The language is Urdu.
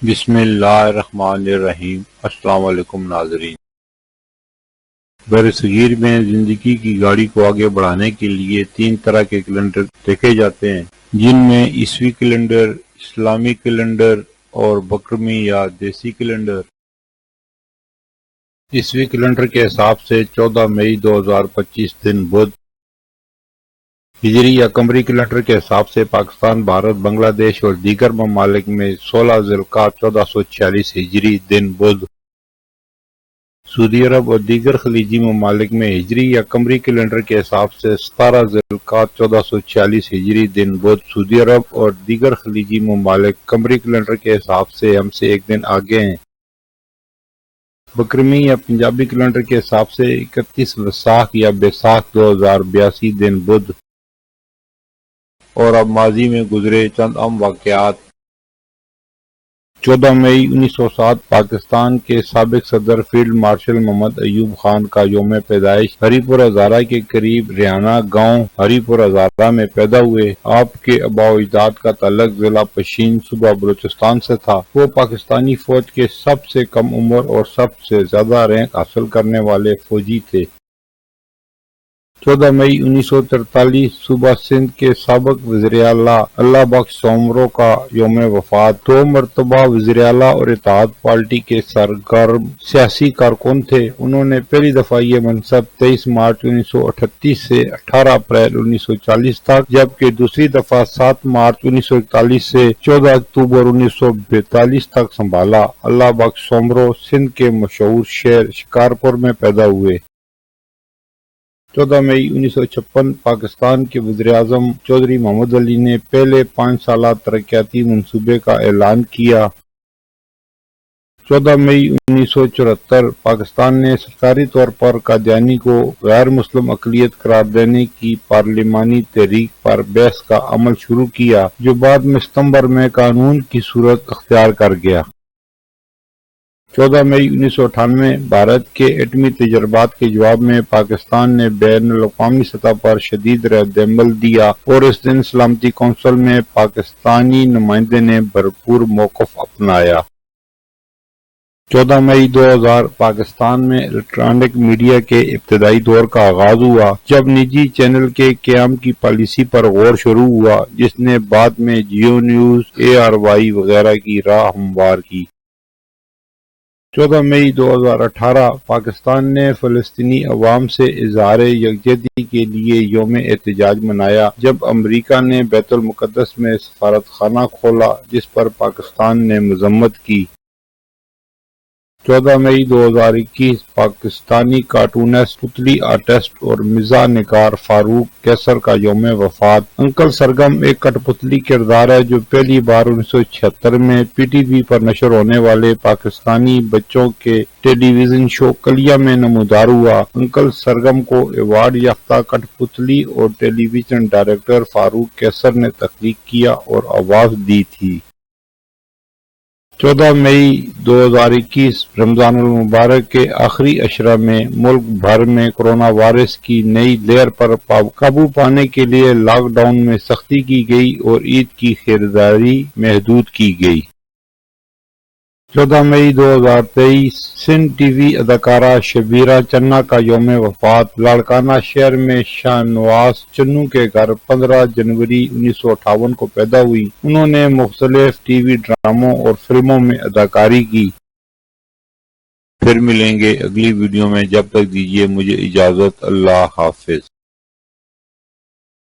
بسم اللہ الرحمن الرحیم۔ السلام علیکم ناظرین۔ برصغیر میں زندگی کی گاڑی کو آگے بڑھانے کے لیے 3 طرح کے کیلنڈر دیکھے جاتے ہیں، جن میں عیسوی کیلنڈر، اسلامی کیلنڈر اور بکرمی یا دیسی کیلنڈر۔ عیسوی کیلنڈر کے حساب سے 14 مئی 2025 دن بدھ، ہجری یا قمری کیلنڈر کے حساب سے پاکستان، بھارت، بنگلہ دیش اور دیگر ممالک میں 16 ذی القعدہ 1446 ہجری دن بدھ، سعودی عرب اور دیگر خلیجی ممالک میں ہجری یا قمری کیلنڈر کے حساب سے 17 ذی القعدہ 1446 ہجری دن بدھ، سعودی عرب اور دیگر خلیجی ممالک قمری کیلنڈر کے حساب سے ہم سے ایک دن آگے ہیں۔ بکرمی یا پنجابی کیلنڈر کے حساب سے 31 وساخ یا بیساکھ 2082 دن بدھ۔ اور اب ماضی میں گزرے چند اہم واقعات۔ 14 مئی 1907 پاکستان کے سابق صدر فیلڈ مارشل محمد ایوب خان کا یوم پیدائش۔ ہری پور ہزارہ کے قریب ریحانہ گاؤں ہری پور ہزارہ میں پیدا ہوئے۔ آپ کے آباء و اجداد کا تعلق ضلع پشین صوبہ بلوچستان سے تھا۔ وہ پاکستانی فوج کے سب سے کم عمر اور سب سے زیادہ رینک حاصل کرنے والے فوجی تھے۔ 14 مئی 1943 صوبہ سندھ کے سابق وزیراعلیٰ اللہ بخش سومرو کا یوم وفات۔ 2 مرتبہ وزیراعلیٰ اور اتحاد پارٹی کے سرگرم سیاسی کارکن تھے۔ انہوں نے پہلی دفعہ یہ منصب 23 مارچ 1938 سے 18 اپریل 1940 تک، جبکہ دوسری دفعہ 7 مارچ 1941 سے 14 اکتوبر 1942 تک سنبھالا۔ اللہ بخش سومرو سندھ کے مشہور شہر شکارپور میں پیدا ہوئے۔ 14 مئی 1956 پاکستان کے وزیراعظم چودھری محمد علی نے پہلے 5 سالہ ترقیاتی منصوبے کا اعلان کیا۔ 14 مئی 1974 پاکستان نے سرکاری طور پر قادیانی کو غیر مسلم اقلیت قرار دینے کی پارلیمانی تحریک پر بحث کا عمل شروع کیا، جو بعد میں ستمبر میں قانون کی صورت اختیار کر گیا۔ 14 مئی 1998 بھارت کے ایٹمی تجربات کے جواب میں پاکستان نے بین الاقوامی سطح پر شدید رد عمل دیا اور اس دن سلامتی کونسل میں پاکستانی نمائندے نے بھرپور موقف اپنایا۔ 14 مئی 2000 پاکستان میں الیکٹرانک میڈیا کے ابتدائی دور کا آغاز ہوا، جب نجی چینل کے قیام کی پالیسی پر غور شروع ہوا، جس نے بعد میں جیو نیوز، ARY وغیرہ کی راہ ہموار کی۔ 14 مئی 2018 پاکستان نے فلسطینی عوام سے اظہار یکجہتی کے لیے یوم احتجاج منایا، جب امریکہ نے بیت المقدس میں سفارت خانہ کھولا، جس پر پاکستان نے مذمت کی۔ 14 مئی 2021 پاکستانی کارٹونسٹ، پتلی آرٹسٹ اور مزاح نگار فاروق قیصر کا یوم وفات۔ انکل سرگم ایک کٹ پتلی کردار ہے جو پہلی بار 1976 میں PTV پر نشر ہونے والے پاکستانی بچوں کے ٹیلی ویژن شو کلیا میں نمودار ہوا۔ انکل سرگم کو ایوارڈ یافتہ کٹ پتلی اور ٹیلی ویژن ڈائریکٹر فاروق قیصر نے تخلیق کیا اور آواز دی تھی۔ 14 مئی 2021 رمضان المبارک کے آخری عشرہ میں ملک بھر میں کرونا وائرس کی نئی لہر پر قابو پانے کے لیے لاک ڈاؤن میں سختی کی گئی اور عید کی خریداری محدود کی گئی۔ 14 مئی 2023 سندھ TV اداکارہ شبیرہ چنہ کا یوم وفات۔ لاڑکانہ شہر میں شاہ نواز چنو کے گھر 15 جنوری 1958 کو پیدا ہوئی۔ انہوں نے مختلف TV ڈراموں اور فلموں میں اداکاری کی۔ پھر ملیں گے اگلی ویڈیو میں، جب تک دیجیے مجھے اجازت۔ اللہ حافظ۔